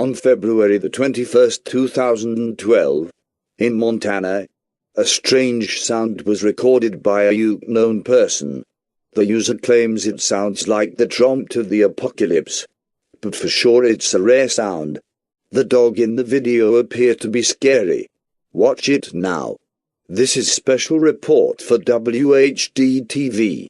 On February the 21st, 2012, in Montana, a strange sound was recorded by a unknown person. The user claims it sounds like the trumpet of the apocalypse, but for sure it's a rare sound. The dog in the video appeared to be scary. Watch it now. This is special report for WHD TV.